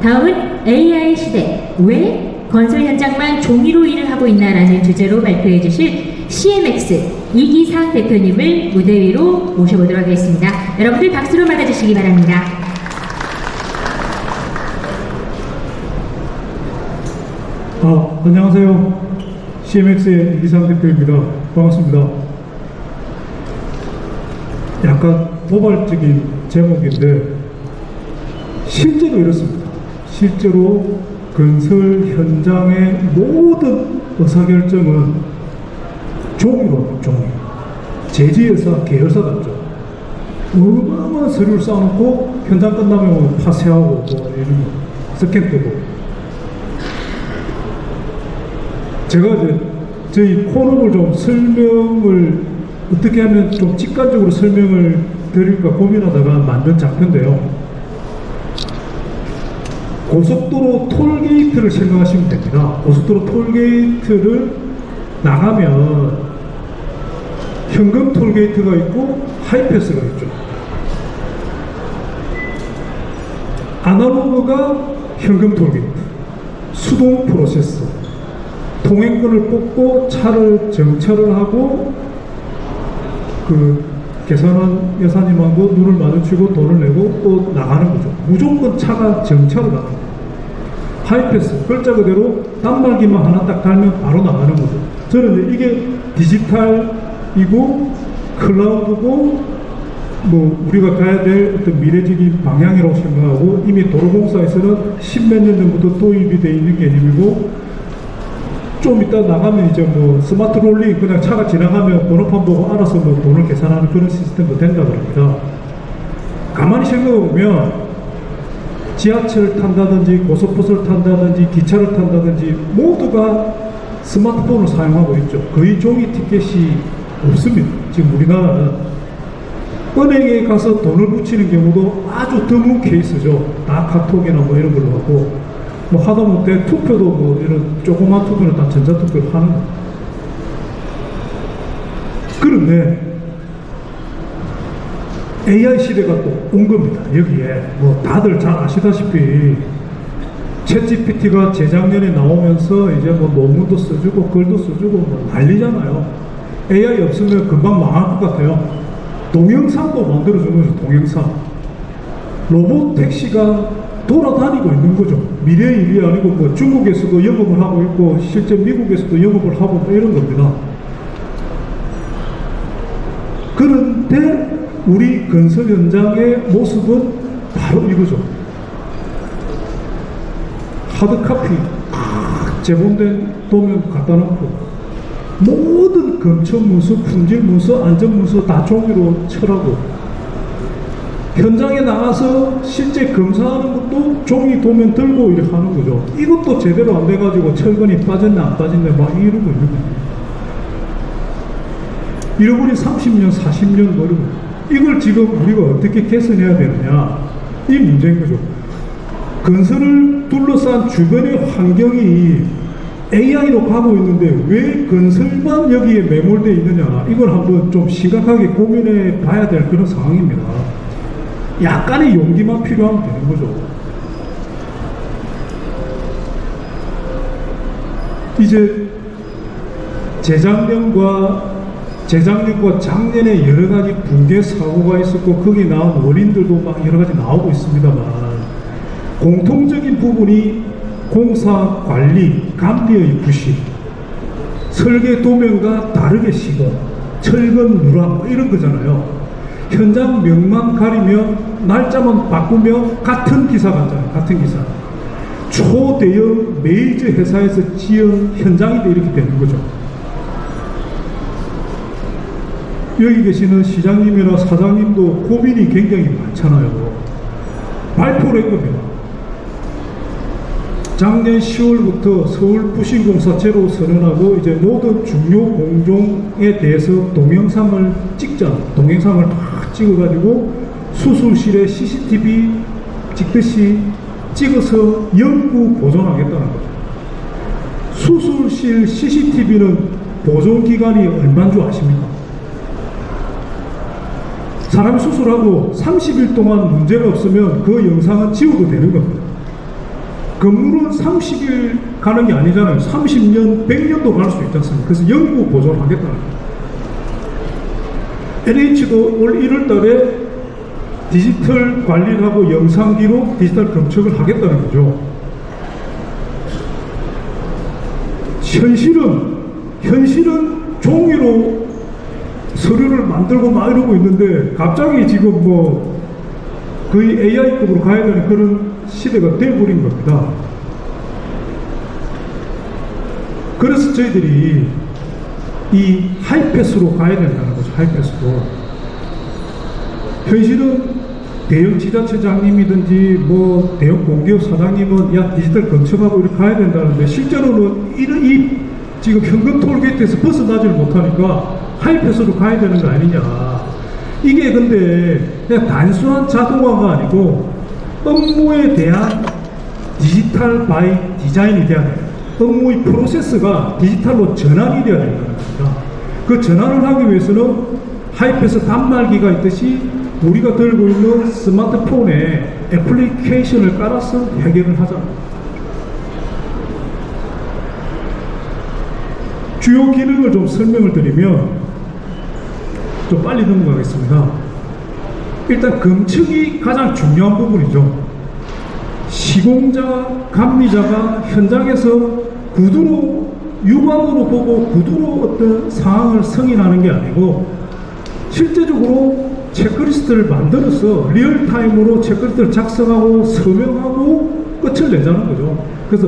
다음은 AI 시대, 왜 건설 현장만 종이로 일을 하고 있나라는 주제로 발표해 주실 CMX 이기상 대표님을 무대 위로 모셔보도록 하겠습니다. 여러분들 박수로 맞아주시기 바랍니다. 안녕하세요. CMX의 이기상 대표입니다. 반갑습니다. 약간 도발적인 제목인데 실제로 이렇습니다. 실제로 건설 현장의 모든 의사결정은 종이로 합니다. 종이. 제지회사, 계열사 같죠. 어마어마한 서류를 쌓아놓고 현장 끝나면 파쇄하고 뭐 이런 스캔되고. 제가 이제 저희 콘업을 좀 설명을 어떻게 하면 좀 직관적으로 설명을 드릴까 고민하다가 만든 장표인데요. 고속도로 톨게이트를 생각하시면 됩니다. 고속도로 톨게이트를 나가면 현금 톨게이트가 있고 하이패스가 있죠. 아날로그가 현금 톨게이트, 수동 프로세서, 통행권을 뽑고 차를 정차를 하고 그 계산한 여사님하고 눈을 마주치고 돈을 내고 또 나가는 거죠. 무조건 차가 정차를 나가는 거예요. 하이패스, 글자 그대로 단말기만 하나 딱 달면 바로 나가는 거죠. 저는 이게 디지털이고 클라우드고 뭐 우리가 가야 될 어떤 미래적인 방향이라고 생각하고 이미 도로공사에서는 십몇 년 전부터 도입이 되어 있는 개념이고 좀 이따 나가면 이제 뭐 스마트 롤링 그냥 차가 지나가면 번호판 보고 알아서 뭐 돈을 계산하는 그런 시스템도 된다 그럽니다. 가만히 생각해보면 지하철을 탄다든지 고속버스를 탄다든지 기차를 탄다든지 모두가 스마트폰을 사용하고 있죠. 거의 종이 티켓이 없습니다. 지금 우리나라는 은행에 가서 돈을 붙이는 경우도 아주 드문 케이스죠. 다 카톡이나 뭐 이런 걸로 하고 뭐 하다못해 투표도 뭐 이런 조그만 투표는 다 전자투표를 하는 거예요. 그런데 AI 시대가 또 온 겁니다. 여기에 뭐 다들 잘 아시다시피 챗GPT가 재작년에 나오면서 이제 뭐 논문도 써주고 글도 써주고 뭐 난리잖아요. AI 없으면 금방 망할 것 같아요. 동영상도 만들어주는 거죠. 동영상. 로봇 택시가 돌아다니고 있는 거죠. 미래의 일이 아니고 뭐 중국에서도 영업을 하고 있고 실제 미국에서도 영업을 하고 뭐 이런 겁니다. 그런데 우리 건설 현장의 모습은 바로 이거죠. 하드카피 제본된 도면 갖다 놓고 모든 검토 문서, 품질 문서, 안전 문서 다 종이로 철하고 현장에 나가서 실제 검사하는 것도 종이 도면 들고 이렇게 하는 거죠. 이것도 제대로 안 돼가지고 철근이 빠졌네 안 빠졌네 막 이러고 있는 거예요. 잃어버린 30년, 40년 뭐 이러고 이걸 지금 우리가 어떻게 개선해야 되느냐 이 문제인 거죠. 건설을 둘러싼 주변의 환경이 AI로 가고 있는데 왜 건설만 여기에 매몰되어 있느냐 이걸 한번 좀 심각하게 고민해 봐야 될 그런 상황입니다. 약간의 용기만 필요하면 되는 거죠. 이제 재작년과 작년에 여러 가지 붕괴 사고가 있었고 거기 나온 원인들도 막 여러 가지 나오고 있습니다만 공통적인 부분이 공사 관리 감리의 부실, 설계 도면과 다르게 시고 철근 누락 뭐 이런 거잖아요. 현장 명만 가리면 날짜만 바꾸면 같은 기사 같잖아요. 같은 기사. 초대형 메이저 회사에서 지은 현장인데 이렇게 되는 거죠. 여기 계시는 시장님이나 사장님도 고민이 굉장히 많잖아요. 발표를 한 겁니다. 작년 10월부터 서울부신공사 제로 선언하고 이제 모든 중요 공종에 대해서 동영상을 찍자. 동영상을 다 찍어가지고 수술실에 CCTV 찍듯이 찍어서 영구 보존하겠다는 거죠. 수술실 CCTV는 보존 기간이 얼마인 줄 아십니까? 사람이 수술하고 30일 동안 문제가 없으면 그 영상은 지워도 되는 겁니다. 건물은 30일 가는 게 아니잖아요. 30년, 100년도 갈 수 있지 않습니까? 그래서 영구 보존하겠다는 거예요. NH도 올 1월 달에 디지털 관리를 하고 영상 기록, 디지털 검색을 하겠다는 거죠. 현실은 종이로 서류를 만들고 막 이러고 있는데 갑자기 지금 뭐 거의 AI급으로 가야 되는 그런 시대가 돼버린 겁니다. 그래서 저희들이 이 하이패스로 가야 된다는 거죠. 하이패스로. 현실은 대형 지자체장님이든지 뭐 대형 공기업 사장님은 야 디지털 검색하고 이렇게 가야 된다는데 실제로는 이 지금 현금 톨게이트에서 벗어나질 못하니까 하이패스로 가야 되는 거 아니냐. 이게 근데 그냥 단순한 자동화가 아니고 업무에 대한 디지털 바이 디자인이 돼야 돼요. 업무의 프로세스가 디지털로 전환이 돼야 된다는 겁니다. 그 전환을 하기 위해서는 하이패스 단말기가 있듯이 우리가 들고 있는 스마트폰에 애플리케이션을 깔아서 해결을 하자. 주요 기능을 좀 설명을 드리면 좀 빨리 넘어가겠습니다. 일단 검측이 가장 중요한 부분이죠. 시공자, 감리자가 현장에서 구두로 육안으로 보고 구두로 어떤 상황을 승인하는 게 아니고 실제적으로 체크리스트를 만들어서 리얼타임으로 체크리스트를 작성하고 서명하고 끝을 내자는 거죠. 그래서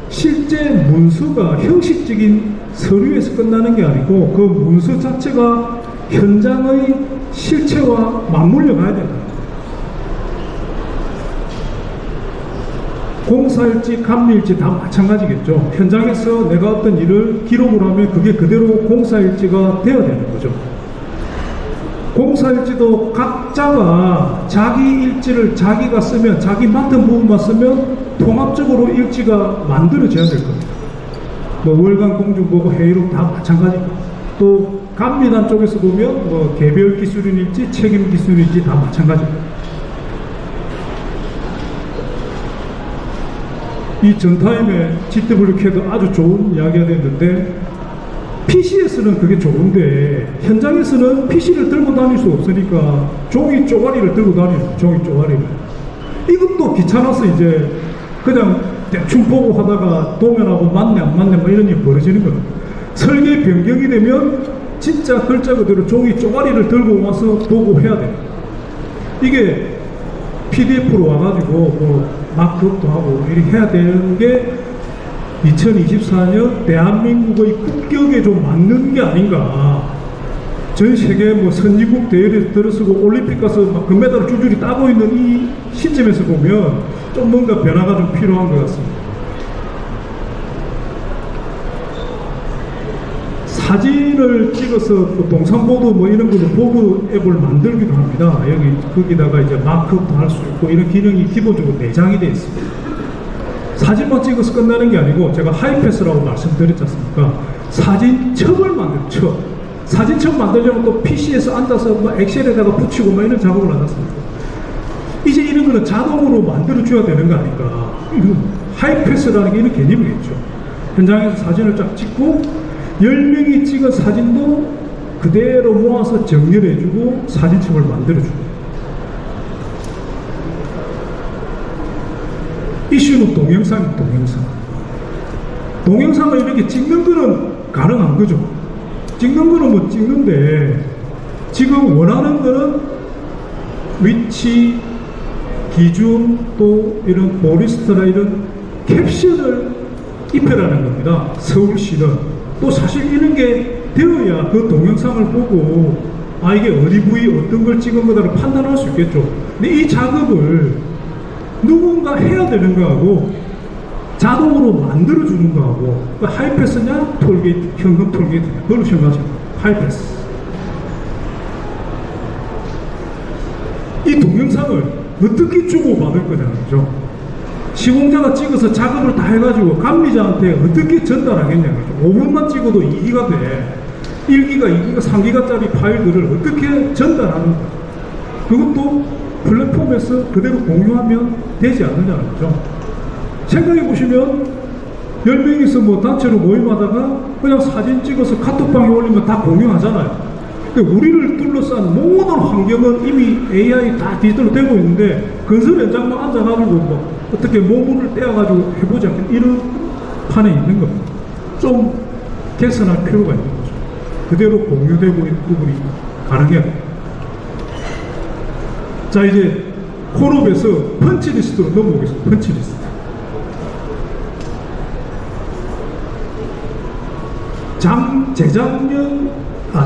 실제 문서가 형식적인 서류에서 끝나는 게 아니고 그 문서 자체가 현장의 실체와 맞물려 가야 된다. 공사일지 감리일지 다 마찬가지겠죠. 현장에서 내가 어떤 일을 기록을 하면 그게 그대로 공사일지가 되어야 되는 거죠. 공사일지도 각자가 자기 일지를 자기가 쓰면 자기 맡은 부분만 쓰면 통합적으로 일지가 만들어져야 될 겁니다. 뭐 월간 공중보고 회의록 다 마찬가지입니다. 또 감리단 쪽에서 보면 뭐 개별 기술인일지 책임 기술인일지 다 마찬가지입니다. 이 전타임에 GWCAD 아주 좋은 이야기가 됐는데 PC에서는 그게 좋은데 현장에서는 PC를 들고 다닐 수 없으니까 종이 쪼가리를 들고 다니는 종이 쪼가리를. 이것도 귀찮아서 이제 그냥 대충 보고 하다가 도면하고 맞네 안 맞네 뭐 이런 일이 벌어지는 거예요. 설계 변경이 되면 진짜 글자 그대로 종이 쪼가리를 들고 와서 보고 해야 돼요. 이게 PDF로 와가지고 뭐 마크업도 하고 이렇게 해야 되는 게 2024년 대한민국의 국격에 좀 맞는 게 아닌가. 전 세계 뭐 선진국 대회를 들어서고 올림픽 가서 막 금메달을 줄줄이 따고 있는 이 시점에서 보면 좀 뭔가 변화가 좀 필요한 것 같습니다. 사진을 찍어서 뭐 동상보드 뭐 이런 거는 보드 앱을 만들기도 합니다. 여기 거기다가 이제 마크업도 할 수 있고 이런 기능이 기본적으로 내장이 되어 있습니다. 사진만 찍어서 끝나는 게 아니고 제가 하이패스라고 말씀드렸지 않습니까? 사진첩을 만들죠. 첩. 사진첩 만들려면 또 PC에서 앉아서 뭐 엑셀에다가 붙이고 뭐 이런 작업을 하지 않습니까? 이제 이런 거는 자동으로 만들어줘야 되는 거 아닌가. 하이패스라는 게 이런 개념이겠죠. 현장에서 사진을 쫙 찍고 10명이 찍은 사진도 그대로 모아서 정렬해주고 사진첩을 만들어주고. 이슈는 동영상입니다. 동영상. 동영상을 이렇게 찍는 거는 가능한 거죠. 찍는 거는 뭐 찍는데 지금 원하는 거는 위치, 기준, 또 이런 보리스트나 이런 캡션을 입혀라는 겁니다. 서울시는. 또 사실 이런 게 되어야 그 동영상을 보고 아 이게 어디 부위 어떤 걸 찍은 거다를 판단할 수 있겠죠. 근데 이 작업을 누군가 해야 되는 거하고 자동으로 만들어주는 거하고 하이패스냐 톨게이트, 현금 톨게이트냐 그걸로 생각하시면 하이패스. 이 동영상을 어떻게 주고받을 거냐죠. 시공자가 찍어서 작업을 다 해가지고 감리자한테 어떻게 전달하겠냐는 거죠. 5분만 찍어도 2기가 돼. 1기가, 2기가, 3기가짜리 파일들을 어떻게 전달하는 거죠. 그것도 플랫폼에서 그대로 공유하면 되지 않느냐는 거죠. 생각해 보시면 10명이서 뭐 단체로 모임하다가 그냥 사진 찍어서 카톡방에 올리면 다 공유하잖아요. 그러니까 우리를 둘러싼 모든 환경은 이미 AI 다 디지털로 되고 있는데 건설 현장만 앉아가지고 뭐 어떻게 모문을 떼어가지고 해보자 이런 판에 있는 겁니다. 좀 개선할 필요가 있는 거죠. 그대로 공유되고 있는 부분이 가능해요. 자, 이제 콜업에서 펀치리스트로 넘어오겠습니다. 펀치리스트.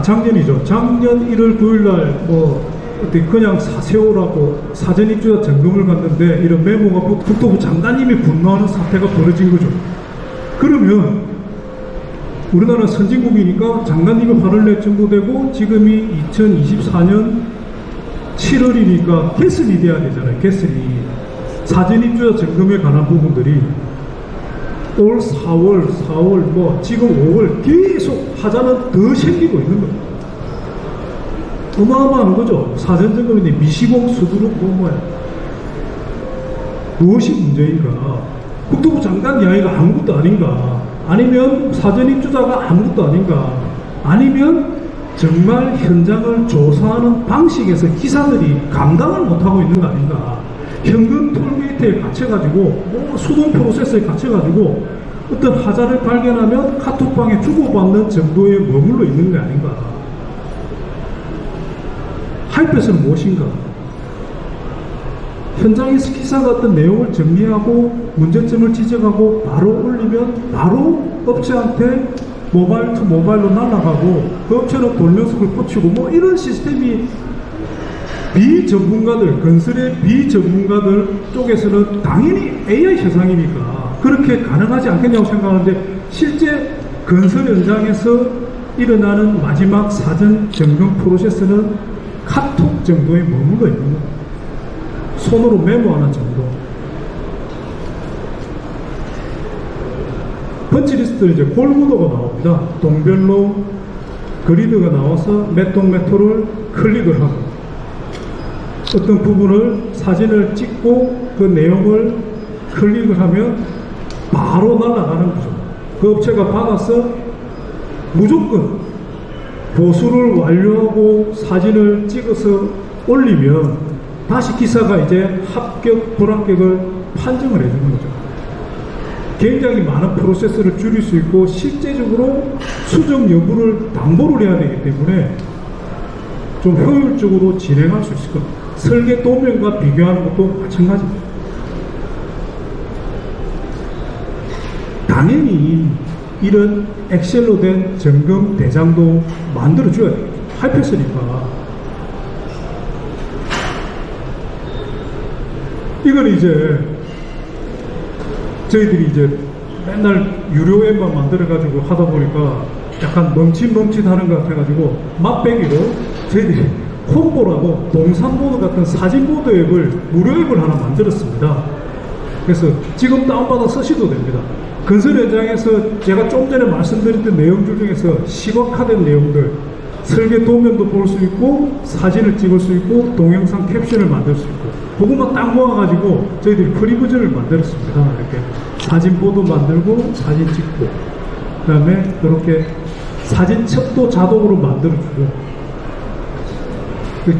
작년이죠. 작년 1월 9일날 어떻게 그냥 사세요라고 사전 입주자 점검을 갔는데 이런 메모가 국토부 장관님이 분노하는 사태가 벌어진 거죠. 그러면 우리나라 선진국이니까 장관님이 화를 낼 정도 되고 지금이 2024년 7월이니까 개설이 돼야 되잖아요. 개설이. 사전 입주자 점검에 관한 부분들이 올 4월, 지금 5월 계속 하자는 더 생기고 있는 겁니다. 어마어마한 거죠. 사전 점검인데 미시공 수두룩 뭐야. 무엇이 문제인가? 국토부 장관 이야기가 아무것도 아닌가? 아니면 사전 입주자가 아무것도 아닌가? 아니면 정말 현장을 조사하는 방식에서 기사들이 감당을 못하고 있는 거 아닌가? 현금 톨게이트에 갇혀가지고 수동 프로세스에 갇혀가지고 어떤 하자를 발견하면 카톡방에 주고받는 정도에 머물러 있는 게 아닌가. 하이패스는 무엇인가? 현장에서 기사가 어떤 내용을 정리하고 문제점을 지적하고 바로 올리면 바로 업체한테 모바일 투 모바일로 날아가고 그 업체는 돌려석을 꽂히고 뭐 이런 시스템이 비전문가들, 건설의 비전문가들 쪽에서는 당연히 AI 현상이니까 그렇게 가능하지 않겠냐고 생각하는데 실제 건설 현장에서 일어나는 마지막 사전 점검 프로세스는 카톡 정도에 머물러 있는 겁니다. 손으로 메모하는 정도. 펀치리스트는 이제 골구도가 나옵니다. 동별로 그리드가 나와서 몇 동 몇 호를 클릭을 하고 어떤 부분을 사진을 찍고 그 내용을 클릭을 하면 바로 날아가는 거죠. 그 업체가 받아서 무조건 보수를 완료하고 사진을 찍어서 올리면 다시 기사가 이제 합격, 불합격을 판정을 해주는 거죠. 굉장히 많은 프로세스를 줄일 수 있고 실제적으로 수정 여부를 담보를 해야 되기 때문에 좀 효율적으로 진행할 수 있을 겁니다. 설계 도면과 비교하는 것도 마찬가지입니다. 당연히 이런 엑셀로 된 점검 대장도 만들어줘야 돼요. 하이패스니까. 이건 이제 저희들이 이제 맨날 유료 앱만 만들어가지고 하다 보니까 약간 멈칫하는 것 같아가지고 맛배기로 저희들이 콤보라고 동산보드 같은 사진보드 앱을 무료 앱을 하나 만들었습니다. 그래서 지금 다운받아 쓰셔도 됩니다. 건설 현장에서 제가 좀 전에 말씀드렸던 내용들 중에서 시각화된 내용들 설계 도면도 볼 수 있고 사진을 찍을 수 있고 동영상 캡션을 만들 수 있고 그것만 딱 모아가지고 저희들이 프리버전을 만들었습니다. 이렇게 사진보드 만들고 사진 찍고 그 다음에 이렇게 사진첩도 자동으로 만들어주고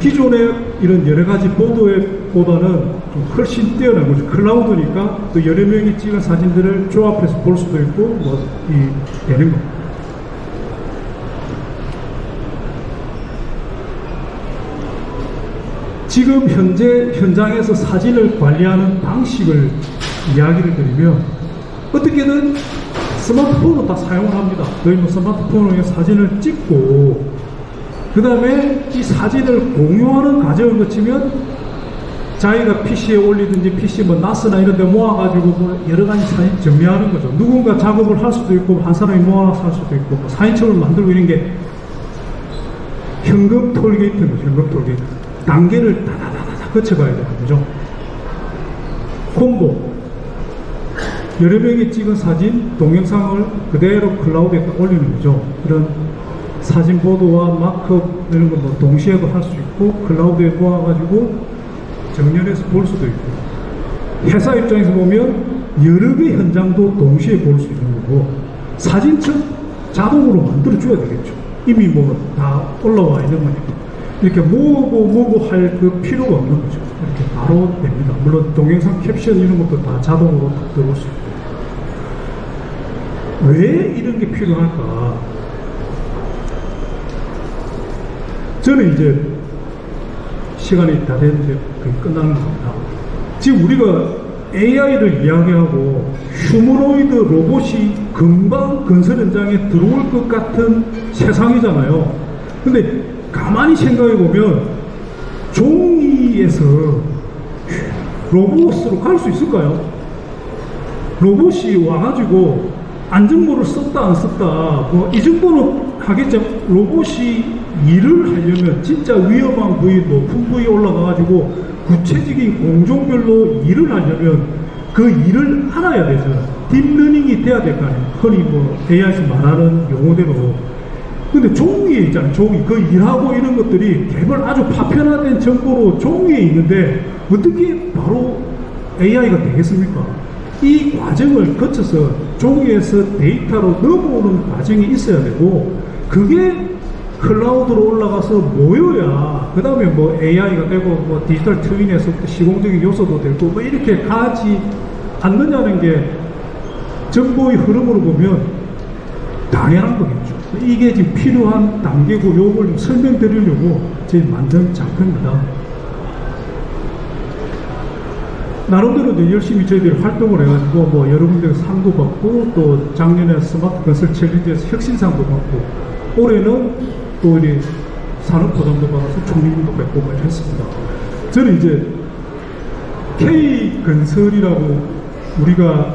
기존의 이런 여러 가지 보드 앱보다는 좀 훨씬 뛰어난 거죠. 클라우드니까 또 여러 명이 찍은 사진들을 조합해서 볼 수도 있고 되는 겁니다. 지금 현재 현장에서 사진을 관리하는 방식을 이야기를 드리면 어떻게든 스마트폰으로 다 사용을 합니다. 너희 뭐 스마트폰으로 사진을 찍고 그 다음에 이 사진을 공유하는 과정을 거치면 자기가 PC에 올리든지 PC 뭐 나스나 이런 데 모아가지고 뭐 여러 가지 사진 정리하는 거죠. 누군가 작업을 할 수도 있고 한 사람이 모아서 할 수도 있고 뭐 사진첩을 만들고 이런 게 현금 톨게이트인 거죠. 현금 톨게이트. 단계를 다다다다 거쳐가야 되는 거죠. 콤보. 여러 명이 찍은 사진, 동영상을 그대로 클라우드에 올리는 거죠. 이런 사진 보드와 마크업 이런 거 뭐 동시에도 할 수 있고 클라우드에 모아가지고 정렬해서 볼 수도 있고 회사 입장에서 보면 여러 개 현장도 동시에 볼 수 있는 거고, 사진첩 자동으로 만들어줘야 되겠죠. 이미 뭐 다 올라와 있는 거니까. 이렇게 뭐고 할 그 필요가 없는 거죠. 이렇게 바로 됩니다. 물론 동영상 캡션 이런 것도 다 자동으로 다 들어올 수 있고. 왜 이런 게 필요할까? 저는 이제 시간이 다 됐는데 거의 끝나는 겁니다. 지금 우리가 AI를 이야기하고 휴머노이드 로봇이 금방 건설 현장에 들어올 것 같은 세상이잖아요. 근데 가만히 생각해 보면 종이에서 로봇으로 갈 수 있을까요? 로봇이 와가지고 안전모를 썼다 안 썼다 뭐 이 정도는 하겠죠. 로봇이 일을 하려면 진짜 위험한 부위, 높은 부위에 올라가가지고 구체적인 공종별로 일을 하려면 그 일을 알아야 되죠. 딥러닝이 돼야 될 거 아니에요. 흔히 뭐 AI에서 말하는 용어대로. 근데 종이에 있잖아요. 종이. 그 일하고 이런 것들이 개별 아주 파편화된 정보로 종이에 있는데 어떻게 바로 AI가 되겠습니까? 이 과정을 거쳐서 종이에서 데이터로 넘어오는 과정이 있어야 되고, 그게 클라우드로 올라가서 모여야 그 다음에 뭐 AI가 되고 뭐 디지털 트윈에서 시공적인 요소도 되고 뭐 이렇게 가지 않느냐는 게 정보의 흐름으로 보면 당연한 거겠죠. 이게 지금 필요한 단계고 요걸 좀 설명드리려고 제가 만든 작품입니다. 나름대로 이제 열심히 저희들이 활동을 해가지고 뭐 여러분들 상도 받고 또 작년에 스마트 건설 챌린지에서 혁신상도 받고 올해는 또 우리 산업보상도 받아서 총리님도 뵙고 뭐 이랬습니다. 저는 이제 K건설이라고 우리가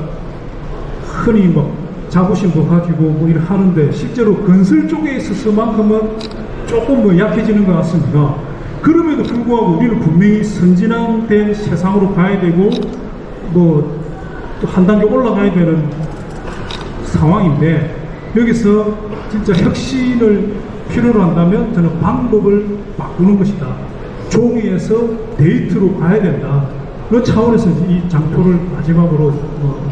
흔히 막 자부심도 가지고 뭐 이렇게 하는데 실제로 건설 쪽에 있어서만큼은 조금 뭐 약해지는 것 같습니다. 그럼에도 불구하고 우리는 분명히 선진화된 세상으로 가야 되고 뭐 또 한 단계 올라가야 되는 상황인데, 여기서 진짜 혁신을 필요로 한다면 저는 방법을 바꾸는 것이다. 종이에서 데이터로 가야 된다. 그 차원에서 이 장표를 마지막으로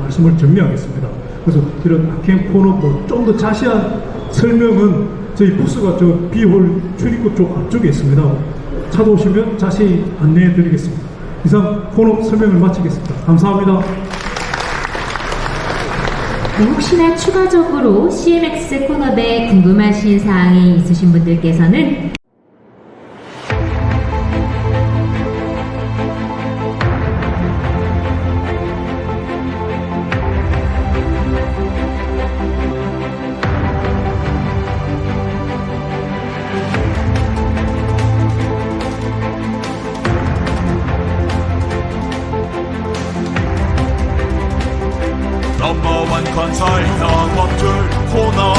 말씀을 정리하겠습니다. 그래서 이런 아케인 코너 뭐 좀 더 자세한 설명은 저희 부스가 저 B홀 출입구 쪽 앞쪽에 있습니다. 찾아오시면 자세히 안내해 드리겠습니다. 이상 코너 설명을 마치겠습니다. 감사합니다. 네, 혹시나 추가적으로 CMX 코너에 궁금하신 사항이 있으신 분들께서는 넘버원 건설 영업줄 코너